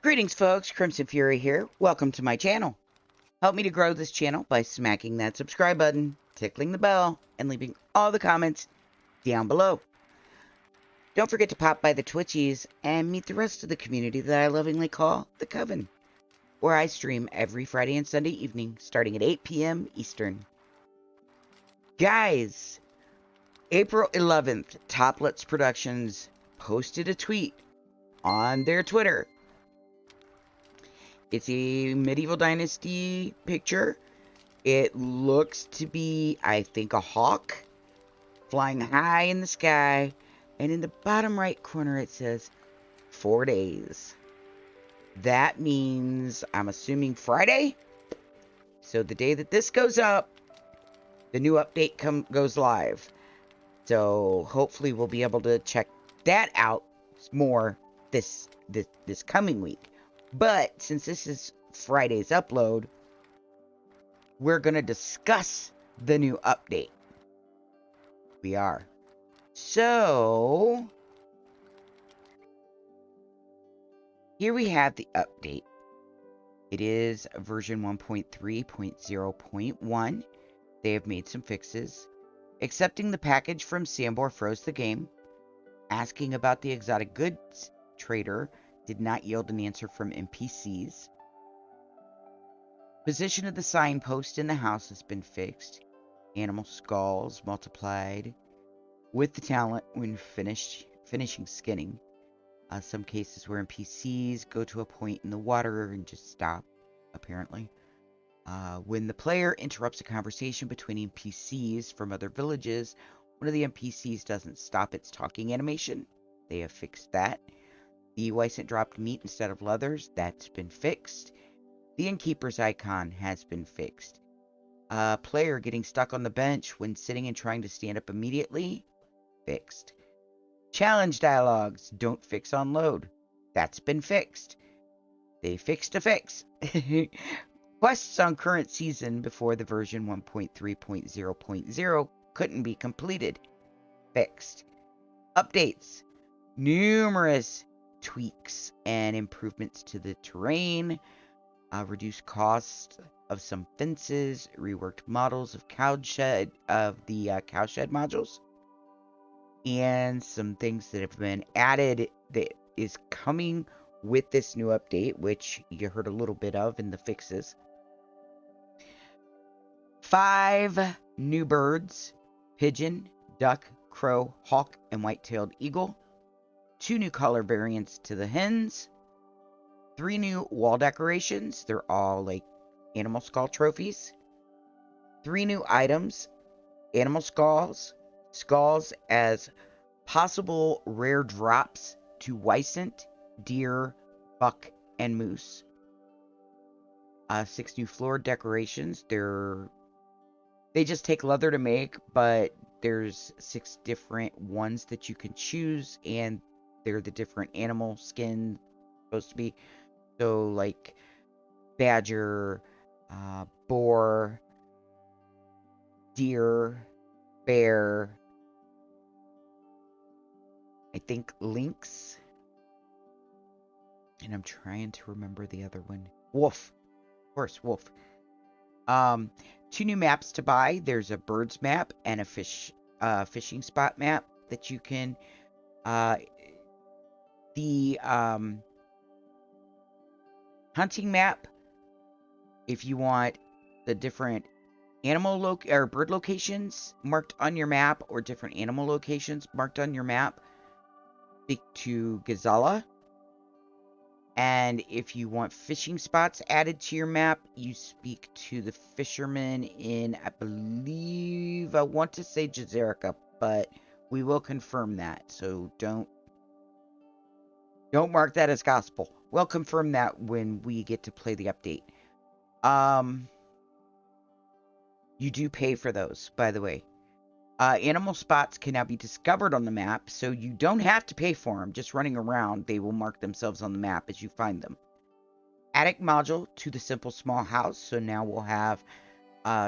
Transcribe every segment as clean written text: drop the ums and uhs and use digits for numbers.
Greetings folks, Crimson Fury here. Welcome to my channel. Help me to grow this channel by smacking that subscribe button, tickling the bell, and leaving all the comments down below. Don't forget to pop by the Twitchies and meet the rest of the community that I lovingly call the Coven, where I stream every Friday and Sunday evening starting at 8 p.m. Eastern. Guys, April 11th, Toplitz Productions posted a tweet on their Twitter. It's a medieval dynasty picture. It looks to be, I think, a hawk flying high in the sky. And in the bottom right corner, it says 4 days. That means, I'm assuming Friday. So the day that this goes up, the new update goes live. So hopefully we'll be able to check that out more this coming week. But since this is Friday's upload, we're going to discuss the new update. We are. So, here we have the update. It is version 1.3.0.1. They have made some fixes. Accepting the package from Sambor froze the game. Asking about the exotic goods trader did not yield an answer from NPCs. Position of the signpost in the house has been fixed. Animal skulls multiplied with the talent when finishing skinning. Some cases where NPCs go to a point in the water and just stop, apparently. When the player interrupts a conversation between NPCs from other villages, one of the NPCs doesn't stop its talking animation. They have fixed that. The Wysant dropped meat instead of leathers. That's been fixed. The innkeeper's icon has been fixed. Player getting stuck on the bench when sitting and trying to stand up immediately. Fixed. Challenge dialogues don't fix on load. That's been fixed. They fixed a fix. Quests on current season before the version 1.3.0.0 couldn't be completed. Fixed. Updates. Numerous tweaks and improvements to the terrain, reduced cost of some fences, reworked models of the cowshed modules, and some things that have been added that is coming with this new update, which you heard a little bit of in the fixes. 5 new birds: pigeon, duck, crow, hawk, and white-tailed eagle. 2 new color variants to the hens. 3 new wall decorations. They're all like animal skull trophies. 3 new items: animal skulls as possible rare drops to Wysant, deer, buck, and moose. 6 new floor decorations. They just take leather to make, but there's 6 different ones that you can choose, and they're the different animal skin supposed to be. So like badger, boar, deer, bear, I think lynx, and I'm trying to remember the other one. Wolf. Of course, wolf. 2 new maps to buy. There's a birds map and a fishing spot map that you can the hunting map, if you want the different animal or bird locations marked on your map, or different animal locations marked on your map, speak to Gazala. And if you want fishing spots added to your map, you speak to the fisherman in, I believe, I want to say Jazerica, but we will confirm that. So don't mark that as gospel. We'll confirm that when we get to play the update. You do pay for those, by the way. Animal spots can now be discovered on the map, so you don't have to pay for them. Just running around, they will mark themselves on the map as you find them. Attic module to the simple small house, so now we'll have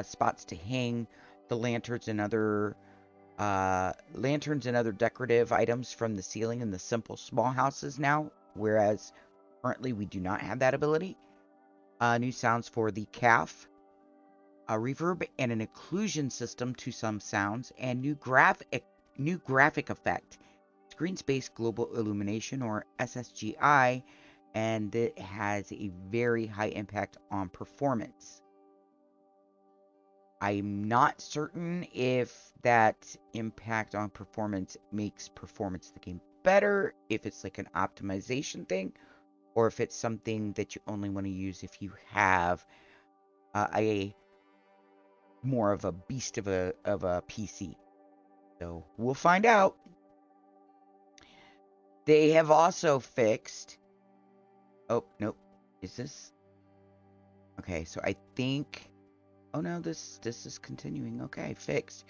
spots to hang the lanterns and other decorative items from the ceiling in the simple small houses now, whereas Currently, we do not have that ability. New sounds for the calf. A reverb and an occlusion system to some sounds, and new graphic effect. Screen Space Global Illumination, or SSGI, and it has a very high impact on performance. I'm not certain if that impact on performance makes performance of the game better, if it's like an optimization thing, or if it's something that you only want to use if you have a more of a beast of a PC. So we'll find out. They have also fixed. Oh nope, is this? Okay, so I think. Oh no, this is continuing. Okay, fixed.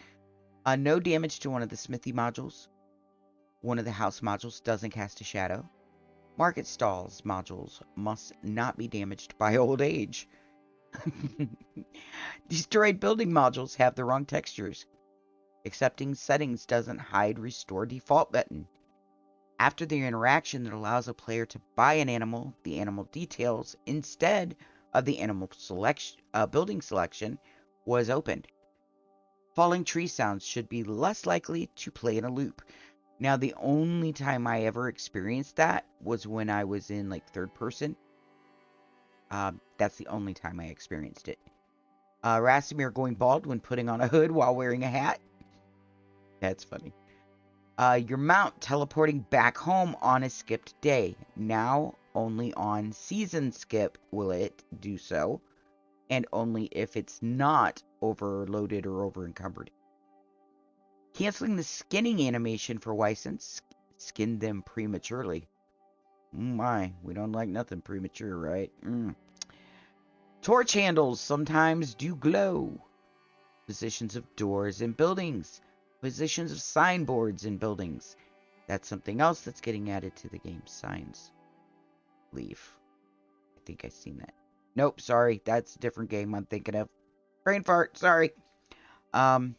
No damage to one of the smithy modules. One of the house modules doesn't cast a shadow. Market stalls modules must not be damaged by old age. Destroyed building modules have the wrong textures. Accepting settings doesn't hide restore default button. After the interaction that allows a player to buy an animal, the animal details instead of the animal building selection was opened. Falling tree sounds should be less likely to play in a loop. Now, the only time I ever experienced that was when I was in like third person. That's the only time I experienced it. Rasimir going bald when putting on a hood while wearing a hat. That's funny. Your mount teleporting back home on a skipped day. Now, only on season skip will it do so, and only if it's not overloaded or over-encumbered. Canceling the skinning animation for Wysons. Skin them prematurely. My, we don't like nothing premature, right? Torch handles sometimes do glow. Positions of doors in buildings. Positions of signboards in buildings. That's something else that's getting added to the game. Signs. Leaf. I think I've seen that. Nope, sorry. That's a different game I'm thinking of. Brain fart, sorry. When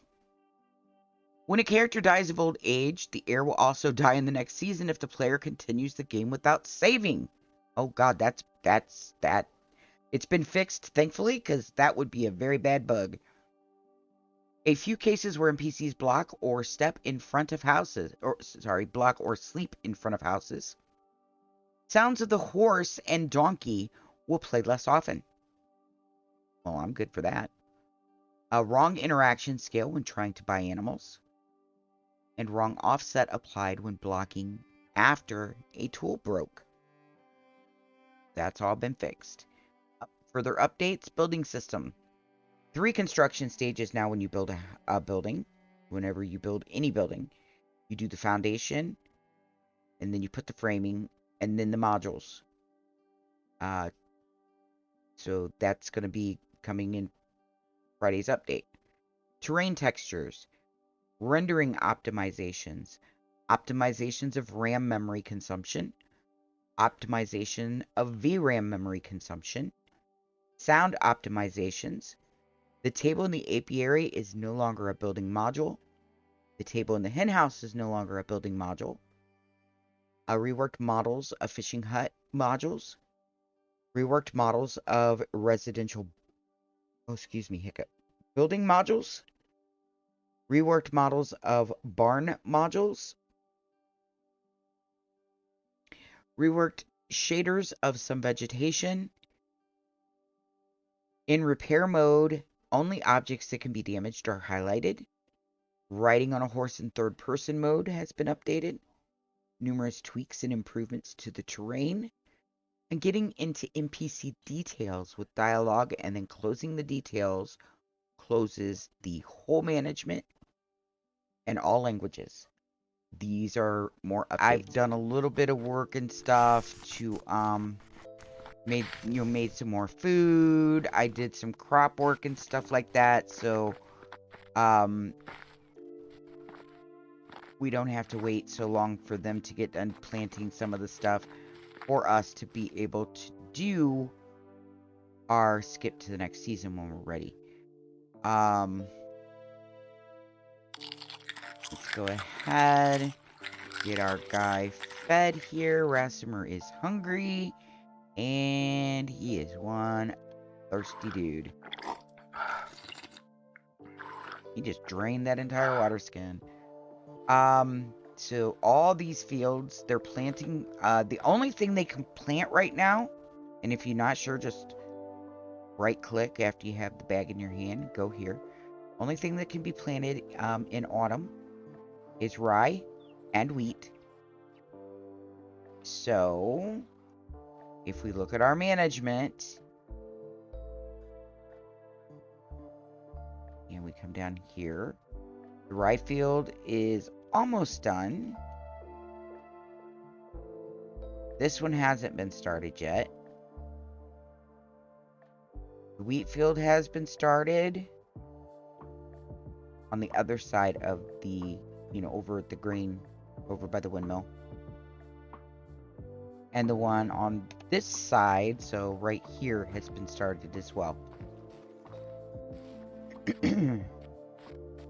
a character dies of old age, the heir will also die in the next season if the player continues the game without saving. Oh god, that's that. It's been fixed, thankfully, because that would be a very bad bug. A few cases where NPCs block or step in front of houses, block or sleep in front of houses. Sounds of the horse and donkey will play less often. Well, I'm good for that. A wrong interaction scale when trying to buy animals. And wrong offset applied when blocking after a tool broke. That's all been fixed. Further updates, building system. 3 construction stages now when you build a building. Whenever you build any building, you do the foundation, and then you put the framing, and then the modules. So that's going to be coming in Friday's update. Terrain textures, rendering optimizations, optimizations of RAM memory consumption, optimization of VRAM memory consumption, sound optimizations. The table in the apiary is no longer a building module. The table in the henhouse is no longer a building module. Reworked models of fishing hut modules. Reworked models of residential, building modules. Reworked models of barn modules. Reworked shaders of some vegetation. In repair mode, only objects that can be damaged are highlighted. Riding on a horse in third person mode has been updated. Numerous tweaks and improvements to the terrain. And getting into NPC details with dialogue, and then closing the details closes the whole management and all languages. These are more updates. I've done a little bit of work and stuff to made some more food. I did some crop work and stuff like that, so we don't have to wait so long for them to get done planting some of the stuff for us to be able to do our skip to the next season when we're ready. Let's go ahead, get our guy fed here. Rasimir is hungry. And he is one thirsty dude. He just drained that entire water skin. So all these fields, they're planting, the only thing they can plant right now, and if you're not sure, just right click after you have the bag in your hand, go here. Only thing that can be planted in autumn is rye and wheat. So if we look at our management, and we come down here, the rye field is almost done. This one hasn't been started yet. The wheat field has been started on the other side of the, over at the grain, over by the windmill. And the one on this side, so right here, has been started as well.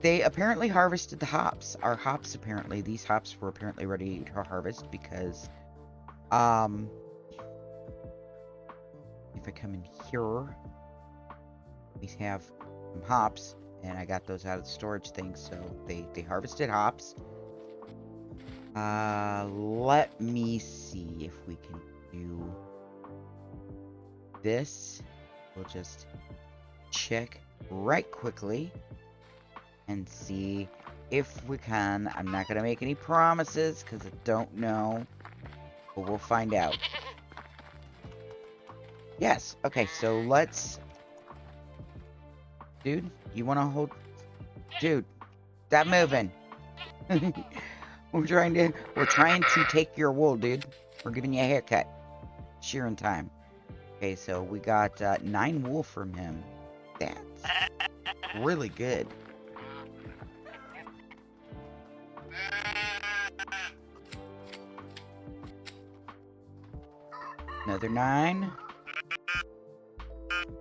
They apparently harvested the hops. Our hops, apparently, these hops were apparently ready to harvest because, if I come in here, we have some hops, and I got those out of the storage thing, so they harvested hops. Let me see if we can do this. We'll just check right quickly and see if we can. I'm not going to make any promises because I don't know, but we'll find out. Yes, okay, so let's... Dude, you want to hold... Dude, stop moving. We're trying to take your wool, dude. We're giving you a haircut. Shearing time. Okay, so we got 9 wool from him. That's really good. Another 9.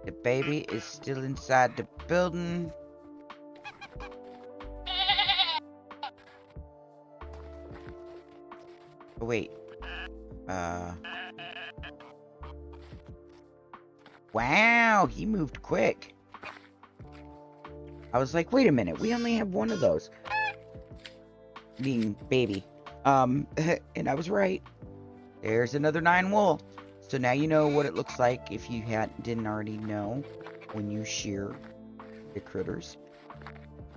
The baby is still inside the building. Oh, wait. Wow, he moved quick. I was like, wait a minute, we only have one of those. Being baby. And I was right. There's another 9 wool. So now you know what it looks like if you didn't already know when you shear the critters.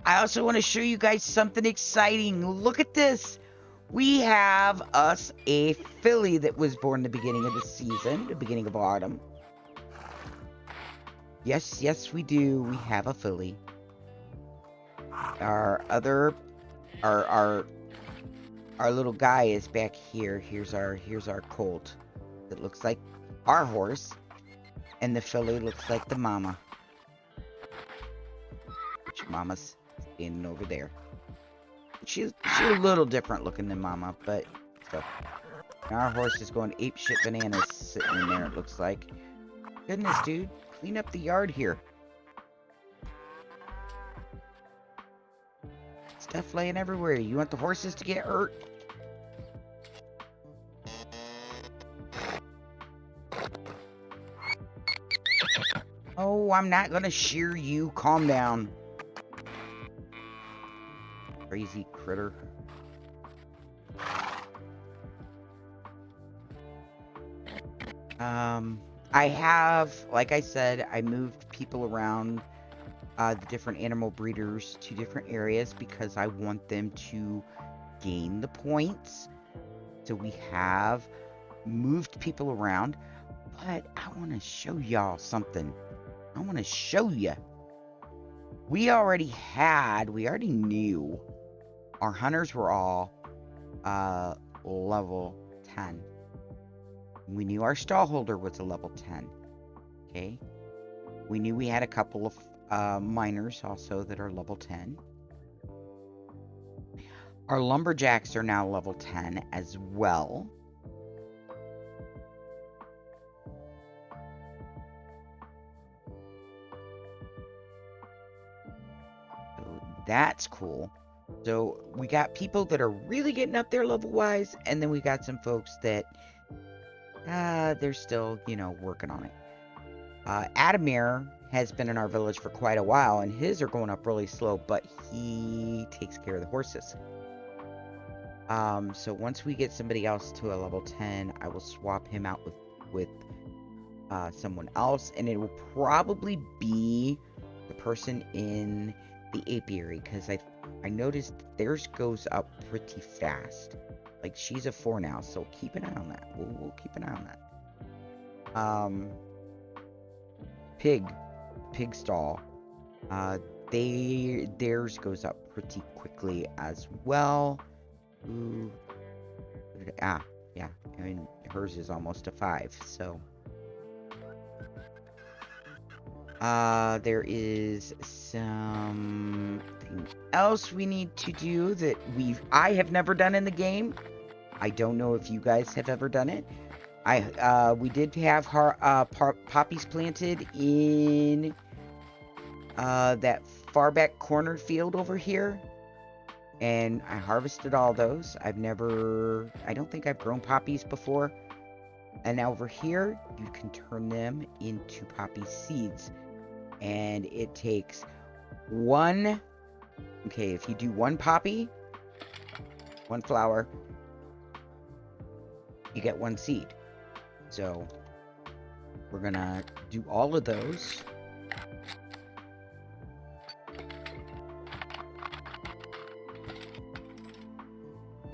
I also want to show you guys something exciting. Look at this. We have us a filly that was born the beginning of the season, the beginning of autumn. Yes, we do. We have a filly. Our little guy is back here. Here's our colt. It looks like our horse, and the filly looks like the mama. Which mama's standing over there. She's a little different looking than mama, but still. Now our horse is going apeshit bananas sitting in there, it looks like. Goodness, dude. Clean up the yard here. Stuff laying everywhere. You want the horses to get hurt? Oh, I'm not gonna shear you. Calm down. Crazy critter. I have, like I said, I moved people around the different animal breeders to different areas because I want them to gain the points. So we have moved people around, but I want to show y'all something. I want to show you. We already knew our hunters were all level 10. We knew our stallholder was a level 10. Okay. We knew we had a couple of miners also that are level 10. Our lumberjacks are now level 10 as well. So that's cool. So we got people that are really getting up there level-wise, and then we got some folks that they're still, you know, working on it. Adamir has been in our village for quite a while, and his are going up really slow, but he takes care of the horses. So once we get somebody else to a level 10, I will swap him out with someone else, and it will probably be the person in the apiary, because I noticed theirs goes up pretty fast. Like, she's a 4 now, so keep an eye on that. We'll keep an eye on that. Pig stall. Theirs goes up pretty quickly as well. Ooh. Yeah. I mean, hers is almost a 5, so. There is something else we need to do that I have never done in the game. I don't know if you guys have ever done it. We did have poppies planted in that far back corner field over here, and I harvested all those. I don't think I've grown poppies before. And now over here, you can turn them into poppy seeds, and it takes one. Okay, if you do one poppy, one flower, you get one seed. So we're gonna do all of those.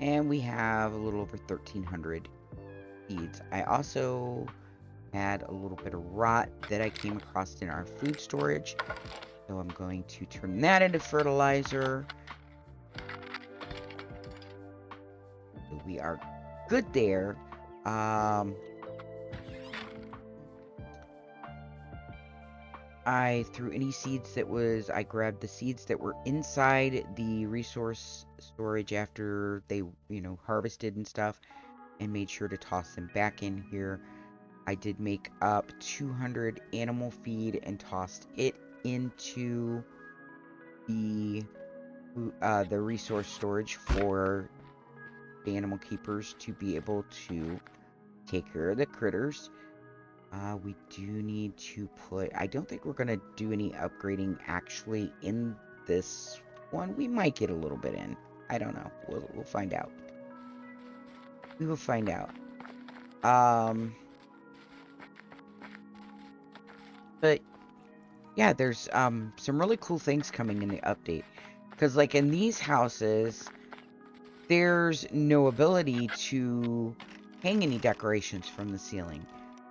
And we have a little over 1,300 seeds. I also had a little bit of rot that I came across in our food storage. So I'm going to turn that into fertilizer. So we are good there. I threw any seeds I grabbed the seeds that were inside the resource storage after they, harvested and stuff, and made sure to toss them back in here. I did make up 200 animal feed and tossed it into the resource storage for the animal keepers to be able to take care of the critters. We do need to I don't think we're going to do any upgrading actually in this one. We might get a little bit in. I don't know. We'll find out. We will find out. But yeah, there's some really cool things coming in the update. Because like in these houses, there's no ability to hang any decorations from the ceiling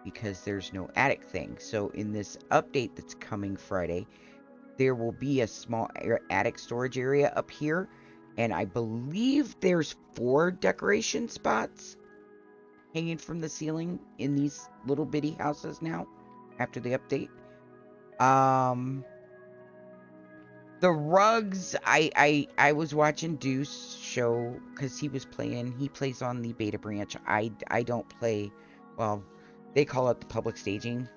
because there's no attic thing. So in this update that's coming Friday, there will be a small attic storage area up here, and I believe there's 4 decoration spots hanging from the ceiling in these little bitty houses now after the update. The rugs, I was watching Deuce show because he plays on the beta branch. I don't play, well, they call it the public staging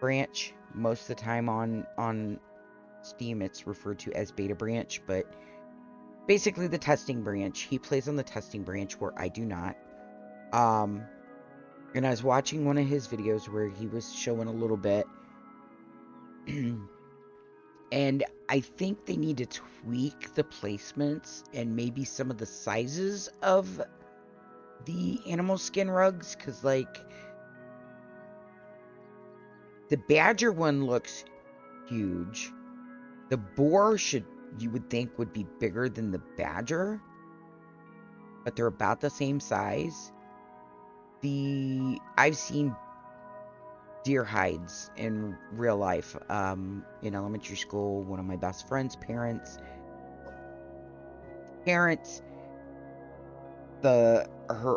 branch. Most of the time on Steam it's referred to as beta branch, but basically the testing branch. He plays on the testing branch where I do not. And I was watching one of his videos where he was showing a little bit. And I think they need to tweak the placements and maybe some of the sizes of the animal skin rugs, because like the badger one looks huge. The boar you would think would be bigger than the badger, but they're about the same size. I've seen deer hides in real life. In elementary school, one of my best friend's parents, her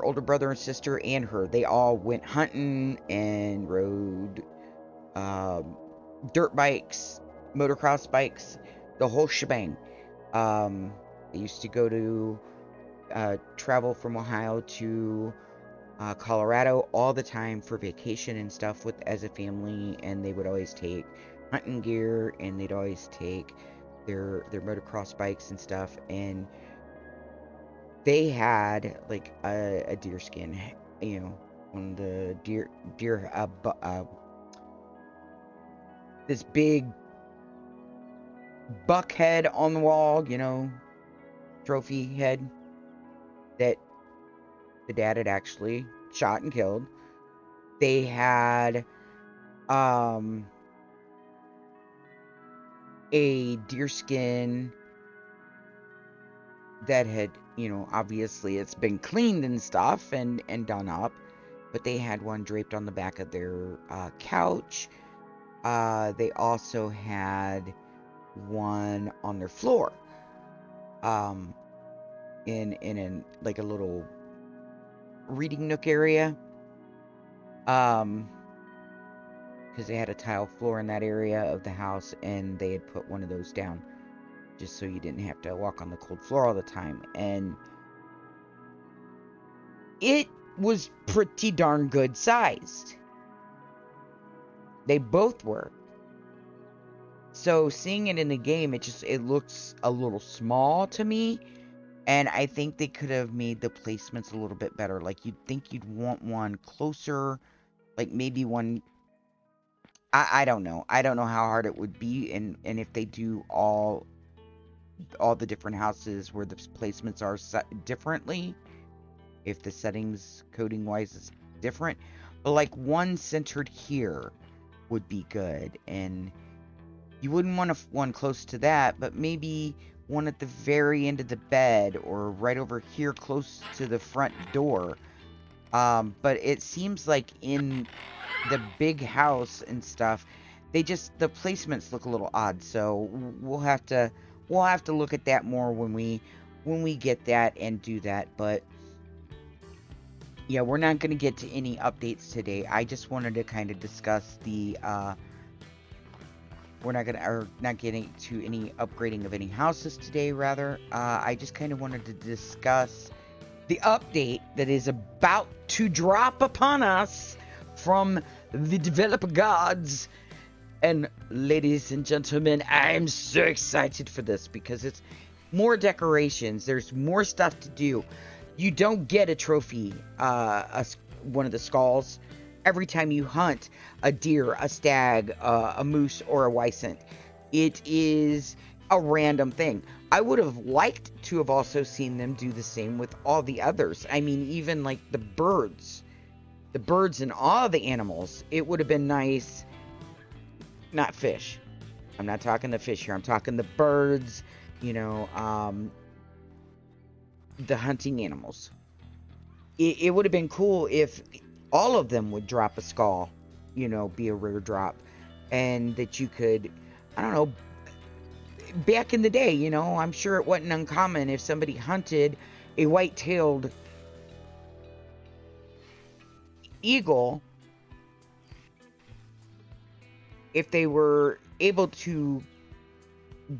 older brother and sister and her, they all went hunting and rode dirt bikes, motocross bikes, the whole shebang. They used to go to travel from Ohio to Colorado all the time for vacation and stuff as a family, and they would always take hunting gear, and they'd always take their motocross bikes and stuff, and they had like a deer skin, on the this big buck head on the wall, you know, trophy head that the dad had actually shot and killed. They had a deerskin that had, you know, obviously it's been cleaned and stuff and done up, but they had one draped on the back of their couch. They also had one on their floor, in like a little reading nook area, because they had a tile floor in that area of the house, and they had put one of those down just so you didn't have to walk on the cold floor all the time. And it was pretty darn good sized. They both were. So seeing it in the game, it looks a little small to me. And I think they could have made the placements a little bit better. Like, you'd think you'd want one closer, like maybe one. I don't know. I don't know how hard it would be, and if they do all the different houses where the placements are set differently, if the settings coding wise is different. But like one centered here would be good, and you wouldn't want one close to that, but maybe one at the very end of the bed or right over here close to the front door. But it seems like in the big house and stuff, the placements look a little odd. So we'll have to look at that more when we get that and do that. But yeah, we're not going to get to any updates today. I just wanted to kind of discuss the we're not getting to any upgrading of any houses today, rather. I just kind of wanted to discuss the update that is about to drop upon us from the developer gods. And ladies and gentlemen, I'm so excited for this because it's more decorations. There's more stuff to do. You don't get a trophy, one of the skulls, every time you hunt a deer, a stag, a moose, or a wisent. It is a random thing. I would have liked to have also seen them do the same with all the others. I mean, even like the birds and all the animals. It would have been nice. Not fish. I'm not talking the fish here. I'm talking the birds, you know, the hunting animals. It would have been cool if all of them would drop a skull, you know, be a rare drop. And that you could, I don't know, back in the day, you know, I'm sure it wasn't uncommon if somebody hunted a white-tailed eagle, if they were able to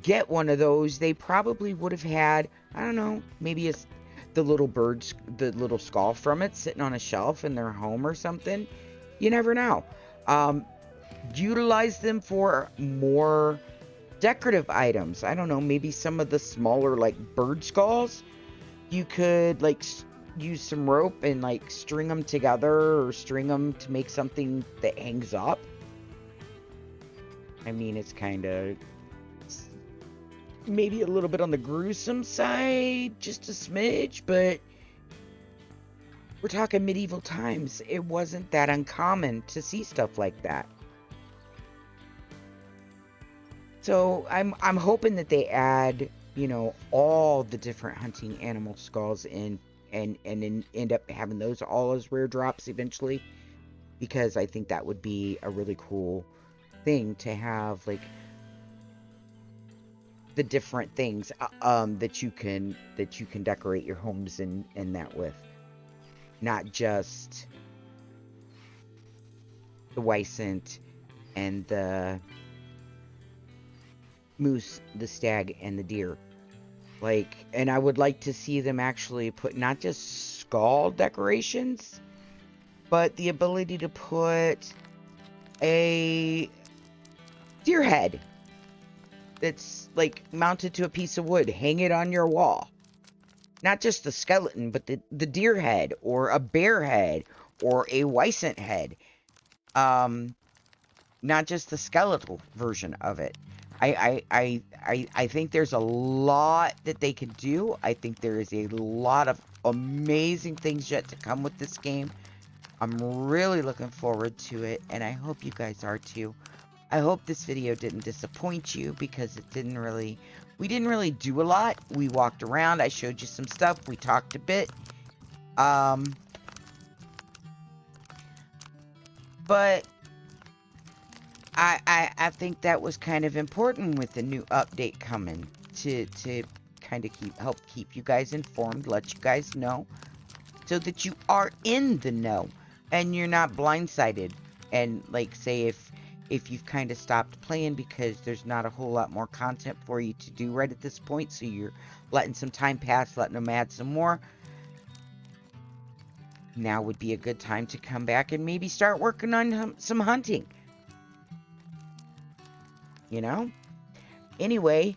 get one of those, they probably would have had, I don't know, maybe the little skull from it sitting on a shelf in their home or something. You never know. Utilize them for more decorative items. I don't know, maybe some of the smaller like bird skulls. You could like use some rope and like string them together or string them to make something that hangs up. I mean, it's kind of maybe a little bit on the gruesome side, just a smidge, but we're talking medieval times. It wasn't that uncommon to see stuff like that. So I'm hoping that they add, you know, all the different hunting animal skulls in and end up having those all as rare drops eventually, because I think that would be a really cool thing to have, like the different things that you can decorate your homes and that with, not just the wisent and the moose, the stag, and the deer. Like, and I would like to see them actually put not just skull decorations, but the ability to put a deer head that's like mounted to a piece of wood, hang it on your wall. Not just the skeleton, but the deer head or a bear head or a Wysant head. Not just the skeletal version of it. I think there's a lot that they could do. I think there is a lot of amazing things yet to come with this game. I'm really looking forward to it, and I hope you guys are too. I hope this video didn't disappoint you, because we didn't really do a lot. We walked around, I showed you some stuff, we talked a bit. But I think that was kind of important with the new update coming to kind of help keep you guys informed, let you guys know, so that you are in the know and you're not blindsided. And like, say if you've kind of stopped playing because there's not a whole lot more content for you to do right at this point, so you're letting some time pass, letting them add some more, now would be a good time to come back and maybe start working on some hunting. You know? Anyway,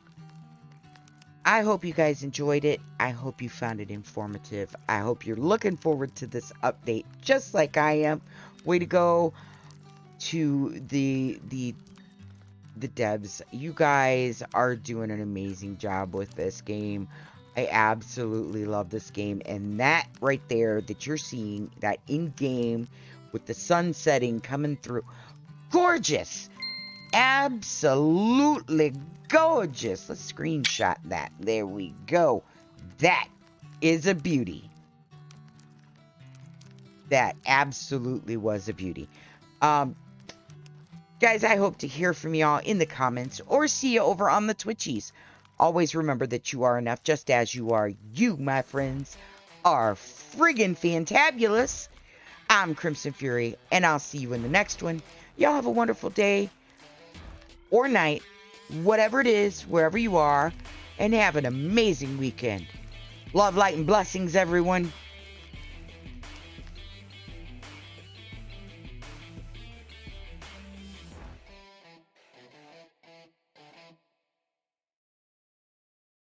I hope you guys enjoyed it. I hope you found it informative. I hope you're looking forward to this update just like I am. Way to go to the devs. You guys are doing an amazing job with this game. I absolutely love this game, and that right there that you're seeing, that in-game with the sun setting coming through, gorgeous. Absolutely gorgeous. Let's screenshot that. There we go. That is a beauty. That absolutely was a beauty. Guys, I hope to hear from y'all in the comments or see you over on the Twitchies. Always remember that you are enough just as you are. You, my friends, are friggin' fantabulous. I'm Crimson Fury, and I'll see you in the next one. Y'all have a wonderful day or night, whatever it is, wherever you are, and have an amazing weekend. Love, light, and blessings, everyone.